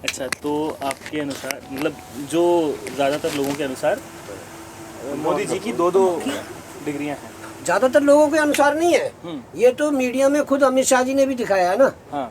अच्छा, तो आपके अनुसार मतलब जो ज़्यादातर लोगों के अनुसार मोदी जी की 2-2 डिग्रियां हैं। ज़्यादातर लोगों के अनुसार नहीं है, ये तो मीडिया में खुद अमित शाह जी ने भी दिखाया है ना। हाँ,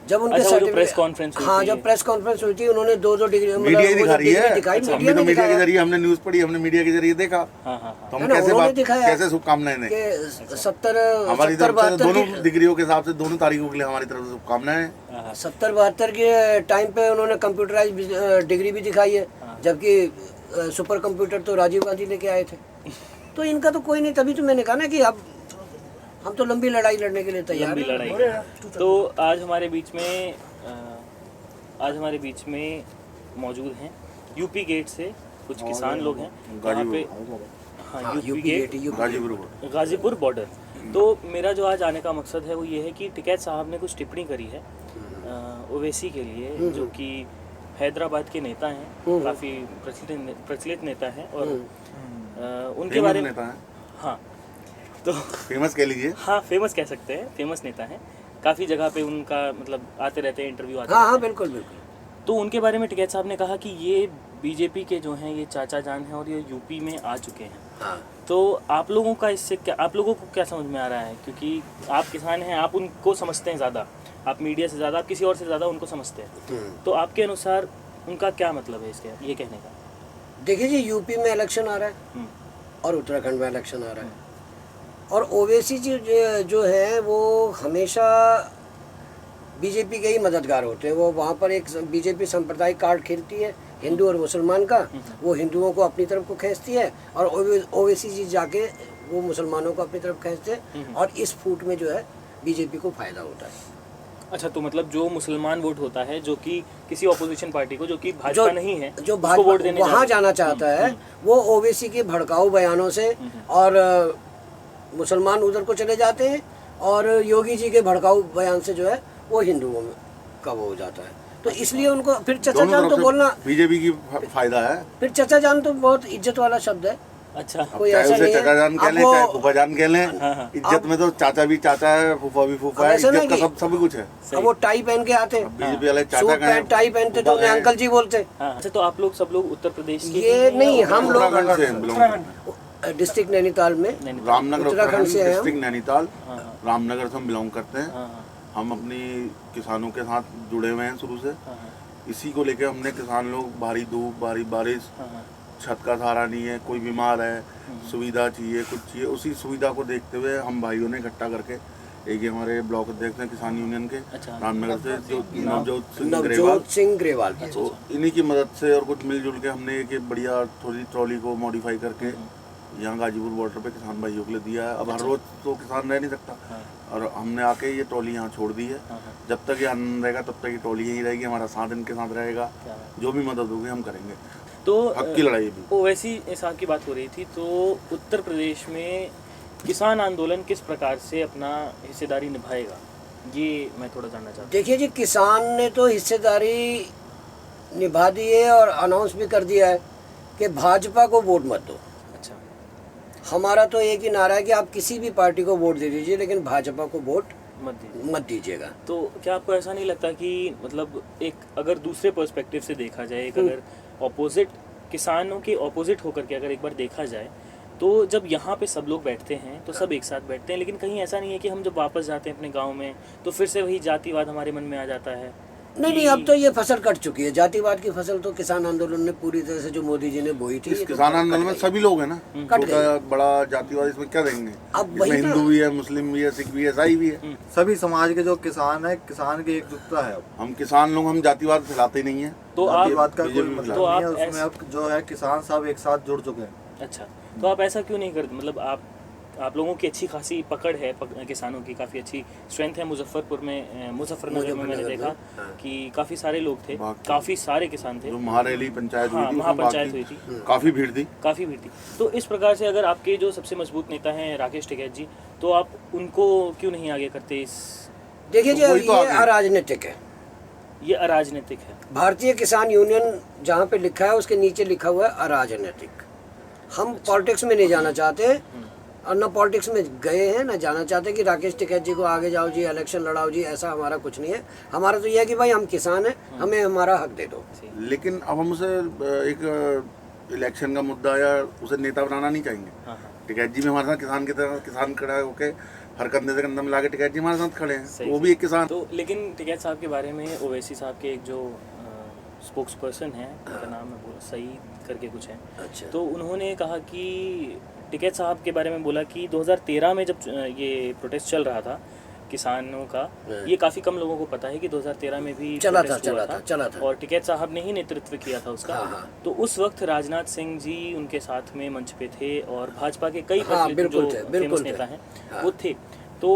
जब उनके अच्छा, वो जो सर्टिफिकेट- प्रेस कॉन्फ्रेंस हुई हाँ, थी, जब प्रेस कॉन्फ्रेंस हुई थी उन्होंने 2-2 डिग्री मीडिया ही दिखा रही है। दिखाई, हमने मीडिया तो ने मीडिया के दिखाया जरिए हमने न्यूज़ पढ़ी, हमने मीडिया के जरिए देखा। हाँ हाँ तो है हम ना, कैसे उन्होंने बात दिखाया कैसे शुभकामनाएं दें? कि 70 हमारी तरफ से 72 दोनों की डिग्रियों के हिसाब से दोनों तारीखों के लिए हमारी तरफ से शुभकामनाएं हैं। हाँ, 70-72 के टाइम पे उन्होंने कंप्यूटराइज डिग्री भी दिखाई है, जबकि सुपर कंप्यूटर तो राजीव गांधी लेके आए थे। तो इनका तो कोई नहीं, तभी तो मैंने कहा ना कि अब हम तो लंबी लड़ाई लड़ने के लिए तैयार लंबी हैं। लड़ाई। तो आज हमारे बीच में मौजूद हैं यूपी गेट से कुछ किसान लोग हैं यहाँ पे। हाँ, यूपी गेट, गाजीपुर बॉर्डर। तो मेरा जो आज आने का मकसद है वो ये है कि टिकैत साहब ने कुछ टिप्पणी करी है ओवैसी के लिए, जो कि हैदराबाद के नेता हैं, काफ़ी प्रचलित नेता हैं और उनके बारे में, हाँ, तो फेमस कह लीजिए। हाँ, फेमस कह सकते हैं, फेमस नेता हैं। काफ़ी जगह पे उनका मतलब आते रहते हैं, इंटरव्यू आते हाँ रहते हाँ, हैं। बिल्कुल बिल्कुल। तो उनके बारे में टिकैत साहब ने कहा कि ये बीजेपी के जो हैं ये चाचा जान हैं और ये यूपी में आ चुके हैं। हाँ। तो आप लोगों का इससे क्या, आप लोगों को क्या समझ में आ रहा है? क्योंकि आप किसान हैं, आप उनको समझते हैं ज़्यादा, आप मीडिया से ज़्यादा, आप किसी और से ज़्यादा उनको समझते हैं। तो आपके अनुसार उनका क्या मतलब है इसके ये कहने का? देखिए जी, यूपी में इलेक्शन आ रहा है और उत्तराखंड में इलेक्शन आ रहा है, और ओवैसी जी जो है वो हमेशा बीजेपी के ही मददगार होते हैं। वो वहाँ पर एक बीजेपी सांप्रदायिक कार्ड खेलती है हिंदू और मुसलमान का, वो हिंदुओं को अपनी तरफ को खींचती है और ओवैसी जी जाके वो मुसलमानों को अपनी तरफ खींचते हैं, और इस फूट में जो है बीजेपी को फायदा होता है। अच्छा, तो मतलब जो मुसलमान वोट होता है, जो कि किसी ऑपोजिशन पार्टी को, जो कि भाजपा नहीं है, जो उसको वोट देने वहाँ जाना चाहता है, वो ओवैसी के भड़काऊ बयानों से, और मुसलमान उधर को चले जाते हैं, और योगी जी के भड़काऊ बयान से जो है वो हिंदुओं में का वो हो जाता है। तो इसलिए उनको फिर चचा जान तो बोलना बीजेपी की फायदा है। फिर चचा जान तो बहुत इज्जत वाला शब्द है। अच्छा, कोई चाहे ऐसा उसे नहीं है। चाचा जान कह अब लें, वो- चाहे फूफा जान कह लें, इज्जत में तो चाचा भी चाचा है, फूफा भी फूफा अब है, ऐसा इज्जत नहीं का कि- सब सभी कुछ है। अब वो टाई पहन के आते, बीजेपी वाले चाचा सूट का है, पैंट टाई पहनते तो उन्हें अंकल जी बोलते। हाँ। अच्छा, तो आप लोग सब लोग उत्तर प्रदेश के ये नहीं, हम लोग उत्तराखंड से belong करते हैं। डिस्ट्रिक्ट नैनीताल में, रामनगर उत्तराखंड से हैं हम। डिस्ट्रिक्ट नैनीताल, रामनगर से हम बिलोंग करते हैं। हाँ, हम अपनी किसानों के साथ जुड़े हुए हैं शुरू से। इसी को लेकर हमने किसान लोग, भारी धूप भारी बारिश, छत का सहारा नहीं है, कोई बीमार है, सुविधा चाहिए, कुछ चाहिए, उसी सुविधा को देखते हुए हम भाइयों ने इकट्ठा करके, एक ये हमारे ब्लॉक अध्यक्ष हैं किसान यूनियन के रामनगर से, जो नवजोत सिंह ग्रेवाल, तो इन्हीं की मदद से और कुछ मिलजुल के हमने एक बढ़िया थोड़ी ट्रॉली को मॉडिफाई करके यहाँ गाजीपुर बॉर्डर पे किसान भाइयों के लिए दिया है। अब हर रोज तो किसान रह नहीं सकता, और हमने आके ये ट्रॉली यहाँ छोड़ दी है। जब तक ये आनंद रहेगा तब तक ये ट्रॉली यहीं रहेगी, हमारा साथ इनके साथ रहेगा, जो भी मदद होगी हम करेंगे। तो हक की लड़ाई भी। ओवैसी साहब की बात हो रही थी, तो उत्तर प्रदेश में किसान आंदोलन किस प्रकार से अपना हिस्सेदारी निभाएगा, ये मैं थोड़ा जानना चाहता हूँ। देखिए जी, किसान ने तो हिस्सेदारी निभा दी है और अनाउंस भी कर दिया है कि भाजपा को वोट मत दो। अच्छा, हमारा तो एक ही नारा है कि आप किसी भी पार्टी को वोट दे दीजिए, लेकिन भाजपा को वोट मत दीजिएगा। तो क्या आपको ऐसा नहीं लगता कि मतलब एक अगर दूसरे पर्सपेक्टिव से देखा जाए, एक अगर ऑपोजिट किसानों के ऑपोजिट होकर के अगर एक बार देखा जाए, तो जब यहाँ पे सब लोग बैठते हैं तो सब एक साथ बैठते हैं, लेकिन कहीं ऐसा नहीं है कि हम जब वापस जाते हैं अपने गांव में तो फिर से वही जातिवाद हमारे मन में आ जाता है? नहीं, अब तो ये फसल कट चुकी है। जातिवाद की फसल तो किसान आंदोलन ने पूरी तरह से, जो मोदी जी ने बोई थी, इस किसान आंदोलन में सभी लोग हैं ना, छोटा बड़ा जातिवाद इसमें क्या देंगे? अब इसमें हिंदू भी है, मुस्लिम भी है, सिख भी है, ईसाई भी है। सभी समाज के जो किसान है, किसान की एकजुटता है। अब हम किसान लोग, हम जातिवाद फैलाते ही नहीं है। तो जातिवाद आप का कोई मतलब तो नहीं है, आप उसमें अब जो है किसान सब एक साथ जुड़ चुके हैं। अच्छा, तो आप ऐसा क्यों नहीं करते? मतलब आप लोगों की अच्छी खासी पकड़ है, किसानों की काफ़ी अच्छी स्ट्रेंथ है। मुजफ्फरपुर में, मुजफ्फरनगर में मैंने देखा कि काफ़ी सारे लोग थे, काफ़ी सारे किसान थे। जो महारैली पंचायत हुई थी, महापंचायत हुई थी, काफ़ी भीड़ थी। काफ़ी भीड़ थी। तो इस प्रकार से अगर आपके जो सबसे मजबूत नेता हैं राकेश टिकैत जी, तो आप उनको क्यों नहीं आगे करते इस? देखिए जी, ये अराजनीतिक है, ये अराजनीतिक है। भारतीय किसान यूनियन जहाँ पे लिखा है उसके नीचे लिखा हुआ है अराजनीतिक। हम पॉलिटिक्स में नहीं जाना चाहते। और न पॉलिटिक्स में गए हैं न जाना चाहते कि राकेश टिकैत जी को आगे जाओ जी, इलेक्शन लड़ाओ जी, ऐसा हमारा कुछ नहीं है। हमारा तो यह है कि भाई हम किसान हैं, हमें हमारा हक दे दो। लेकिन अब हम उसे एक इलेक्शन का मुद्दा या उसे नेता बनाना नहीं चाहेंगे। टिकैत जी भी हमारे साथ किसान की तरह, किसान खड़ा होकर हर कंधे से कंधा मिला के टिकैत जी हमारे साथ खड़े हैं, वो भी एक किसान। तो लेकिन टिकैत साहब के बारे में ओवैसी साहब के एक जो स्पोक्स पर्सन है, उनका नाम है सईद करके कुछ है, अच्छा। तो उन्होंने कहा कि टिकैत साहब के बारे में बोला कि 2013 में जब ये प्रोटेस्ट चल रहा था किसानों का, ये काफ़ी कम लोगों को पता है कि 2013 में भी चला protest था और टिकैत साहब ने ही नेतृत्व किया था उसका। तो उस वक्त राजनाथ सिंह जी उनके साथ में मंच पे थे और भाजपा के कई जो फेमस नेता हैं वो थे। तो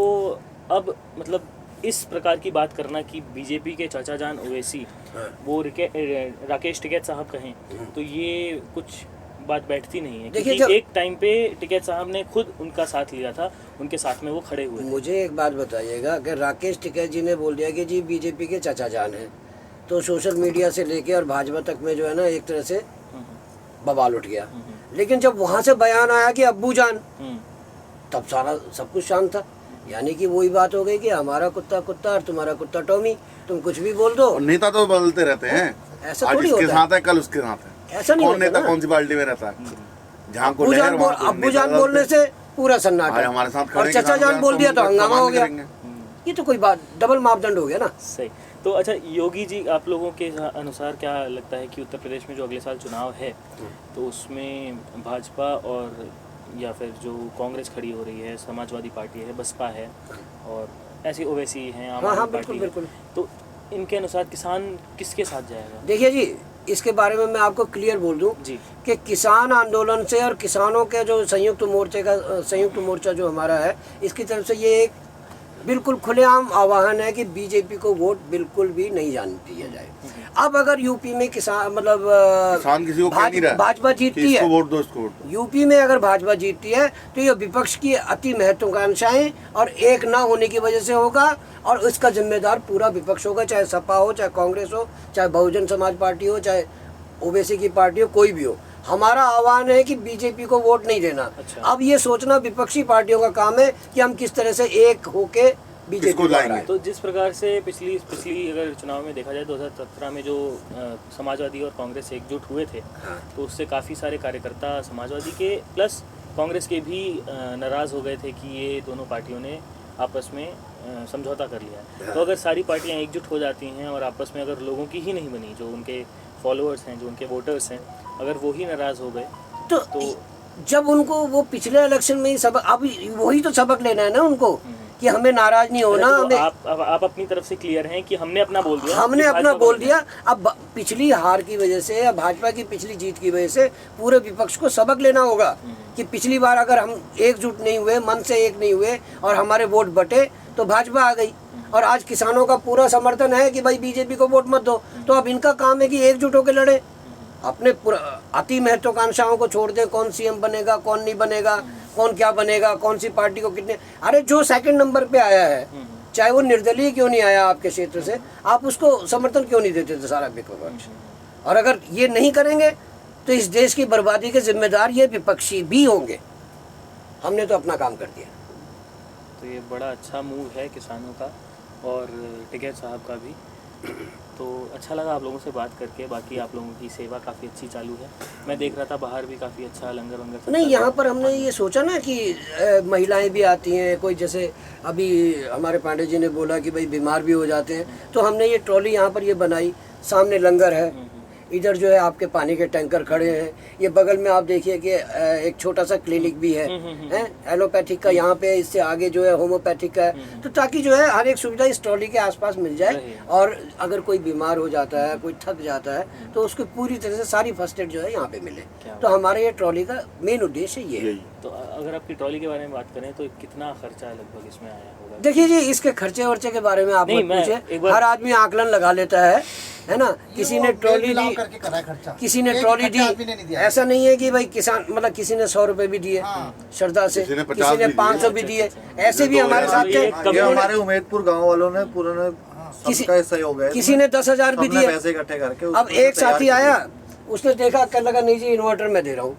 अब मतलब इस प्रकार की बात करना कि बीजेपी के चाचा जान ओवैसी वो राकेश टिकैत साहब कहें, तो ये कुछ बात बैठती नहीं है, क्योंकि एक टाइम पे टिकैत साहब ने खुद उनका साथ लिया था, उनके साथ में वो खड़े हुए। मुझे एक बात बताइएगा, अगर राकेश टिकैत जी ने बोल दिया कि जी बीजेपी के चाचा जान हैं, तो सोशल मीडिया से लेके और भाजपा तक में जो है ना एक तरह से बवाल उठ गया। लेकिन जब वहाँ से बयान आया कि अब्बू जान, तब सारा सब कुछ शांत था। यानी कि वही बात हो गई कि हमारा कुत्ता कुत्ता और तुम्हारा कुत्ता टॉमी, तुम कुछ भी बोल दो। नेता तो बदलते रहते हैं, ऐसा आज थोड़ी इसके होता साथ है, कल उसके साथ है। ऐसा नहीं कौन होता नेता ना। कौन सी पार्टी में रहता है, जहाँ को अब्बू जान बोलने से पूरा सन्नाटा, हमारे साथ और चाचा जान बोल दिया तो हंगामा हो गया। ये तो कोई बात, डबल मापदंड हो गया ना। सही। तो अच्छा योगी जी, आप लोगों के अनुसार क्या लगता है कि उत्तर प्रदेश में जो अगले साल चुनाव है, तो उसमें भाजपा और या फिर जो कांग्रेस खड़ी हो रही है, समाजवादी पार्टी है, बसपा है और ऐसी ओवैसी हैं, आम आदमी पार्टी है, तो इनके अनुसार किसान किसके साथ जाएगा? देखिए जी, इसके बारे में मैं आपको क्लियर बोल दूं कि किसान आंदोलन से और किसानों के जो संयुक्त मोर्चा जो हमारा है, इसकी तरफ से ये एक बिल्कुल खुलेआम आह्वान है कि बीजेपी को वोट बिल्कुल भी नहीं जाने दिया जाए। अब अगर यूपी में किसान मतलब किसी को भाजपा जीतती है, वोट दो, इसको यूपी में अगर भाजपा जीतती है तो ये विपक्ष की अति महत्वाकांक्षाएं और एक ना होने की वजह से होगा, और इसका जिम्मेदार पूरा विपक्ष होगा, चाहे सपा हो, चाहे कांग्रेस हो, चाहे बहुजन समाज पार्टी हो, चाहे ओवैसी की पार्टी हो, कोई भी हो। हमारा आह्वान है कि बीजेपी को वोट नहीं देना। अच्छा। अब ये सोचना विपक्षी पार्टियों का काम है कि हम किस तरह से एक होके बीजेपी को लाएंगे। तो जिस प्रकार से पिछली अगर चुनाव में देखा जाए 2017 में जो समाजवादी और कांग्रेस एकजुट हुए थे, तो उससे काफ़ी सारे कार्यकर्ता समाजवादी के प्लस कांग्रेस के भी नाराज़ हो गए थे कि ये दोनों पार्टियों ने आपस में समझौता कर लिया। तो अगर सारी पार्टियां एकजुट हो जाती हैं और आपस में अगर लोगों की ही नहीं बनी, जो उनके फॉलोअर्स हैं, जो उनके वोटर्स हैं, अगर वो ही नाराज़ हो गए तो जब उनको वो पिछले इलेक्शन में ही सबक, अब वही तो सबक लेना है ना उनको कि हमें नाराज नहीं होना। तो आप अपनी तरफ से क्लियर हैं कि हमने अपना बोल दिया, अब पिछली हार की वजह से या भाजपा की पिछली जीत की वजह से पूरे विपक्ष को सबक लेना होगा कि पिछली बार अगर हम एकजुट नहीं हुए, मन से एक नहीं हुए और हमारे वोट बटे तो भाजपा आ गई, और आज किसानों का पूरा समर्थन है कि भाई बीजेपी को वोट मत दो। तो अब इनका काम है कि एकजुट होकर लड़े, अपने अति महत्वाकांक्षाओं को छोड़ दे, कौन सीएम बनेगा, कौन नहीं बनेगा, कौन क्या बनेगा, कौन सी पार्टी को कितने। अरे जो सेकंड नंबर पे आया है, चाहे वो निर्दलीय क्यों नहीं आया आपके क्षेत्र से, आप उसको समर्थन क्यों नहीं देते थे सारा विपक्ष? और अगर ये नहीं करेंगे तो इस देश की बर्बादी के जिम्मेदार ये विपक्षी भी होंगे। हमने तो अपना काम कर दिया। तो ये बड़ा अच्छा मूव है किसानों का और टिकैत साहब का भी। तो अच्छा लगा आप लोगों से बात करके। बाकी आप लोगों की सेवा काफ़ी अच्छी चालू है, मैं देख रहा था बाहर भी काफ़ी अच्छा लंगर वंगर। नहीं, यहाँ पर हमने ये सोचा ना कि महिलाएं भी आती हैं, कोई जैसे अभी हमारे पांडे जी ने बोला कि भाई बीमार भी हो जाते हैं, तो हमने ये ट्रॉली यहाँ पर ये बनाई, सामने लंगर है, इधर जो है आपके पानी के टैंकर खड़े हैं, ये बगल में आप देखिए कि एक छोटा सा क्लिनिक भी है, एलोपैथिक का यहाँ पे, इससे आगे जो है होम्योपैथिक का है, तो ताकि जो है हर एक सुविधा इस ट्रॉली के आसपास मिल जाए, और अगर कोई बीमार हो जाता है, कोई थक जाता है, तो उसको पूरी तरह से सारी फर्स्ट एड जो है यहाँ पे मिले। तो हमारे ये ट्रॉली का मेन उद्देश्य ये है। तो अगर आपकी ट्रॉली के बारे में बात करें तो कितना खर्चा लगभग इसमें आया होगा? देखिए जी, इसके खर्चे वर्चे के बारे में आप मत पूछिए, हर आदमी आकलन लगा लेता है ना। किसी ने ट्रॉली दी, किसी ने ट्रॉली दी, ऐसा नहीं है कि भाई किसान मतलब किसी ने 100 रुपए भी दिए श्रद्धा से, किसी ने 500 भी दिए, ऐसे भी हमारे साथ थे। हमारे उमेदपुर गांव वालों ने पूरा सबका सहयोग है, किसी ने 10,000 भी दिए पैसे इकट्ठे करके। अब एक साथी आया, उसने देखा, कहने लगा नहीं जी इन्वर्टर में दे रहा हूँ,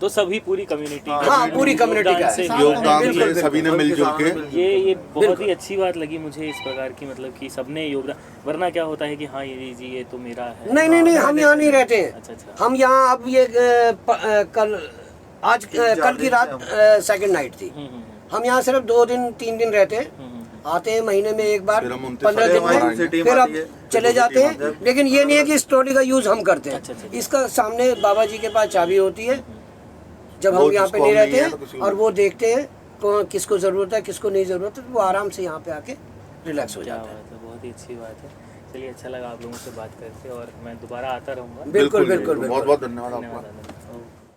तो सभी पूरी कम्युनिटी हाँ, पूरी community का है। योगदान बिल्कुल, से सभी ने मिलजुल के ये बहुत ही अच्छी बात लगी मुझे इस प्रकार की, मतलब कि सबने योगदान, वरना क्या होता है कि हाँ ये जी ये तो मेरा है। नहीं हम यहाँ नहीं रहते हैं। अच्छा। हम यहाँ अब ये कल की रात सेकंड नाइट थी। हम यहाँ सिर्फ 2 दिन 3 दिन रहते हैं, आते हैं महीने में एक बार, फिर हम 15 दिन में, फिर अब चले जाते हैं। लेकिन ये नहीं है कि इस ट्रॉली का यूज हम करते अच्छा। हैं। इसका सामने बाबा जी के पास चाबी होती है, जब हम वो यहाँ पे जिसको नहीं हम रहते नहीं है तो किसी हैं, को- और वो देखते हैं किसको जरूरत है किसको नहीं जरूरत है, तो वो आराम से यहाँ पे आके रिलैक्स हो क्या जाता है। बात है, बहुत ही अच्छी बात है। चलिए, अच्छा लगा आप लोगों से बात करके, और मैं दोबारा आता रहूँगा। बिल्कुल बिल्कुल बहुत बिल्कुल। बहुत धन्यवाद आपका। धन्यवाद।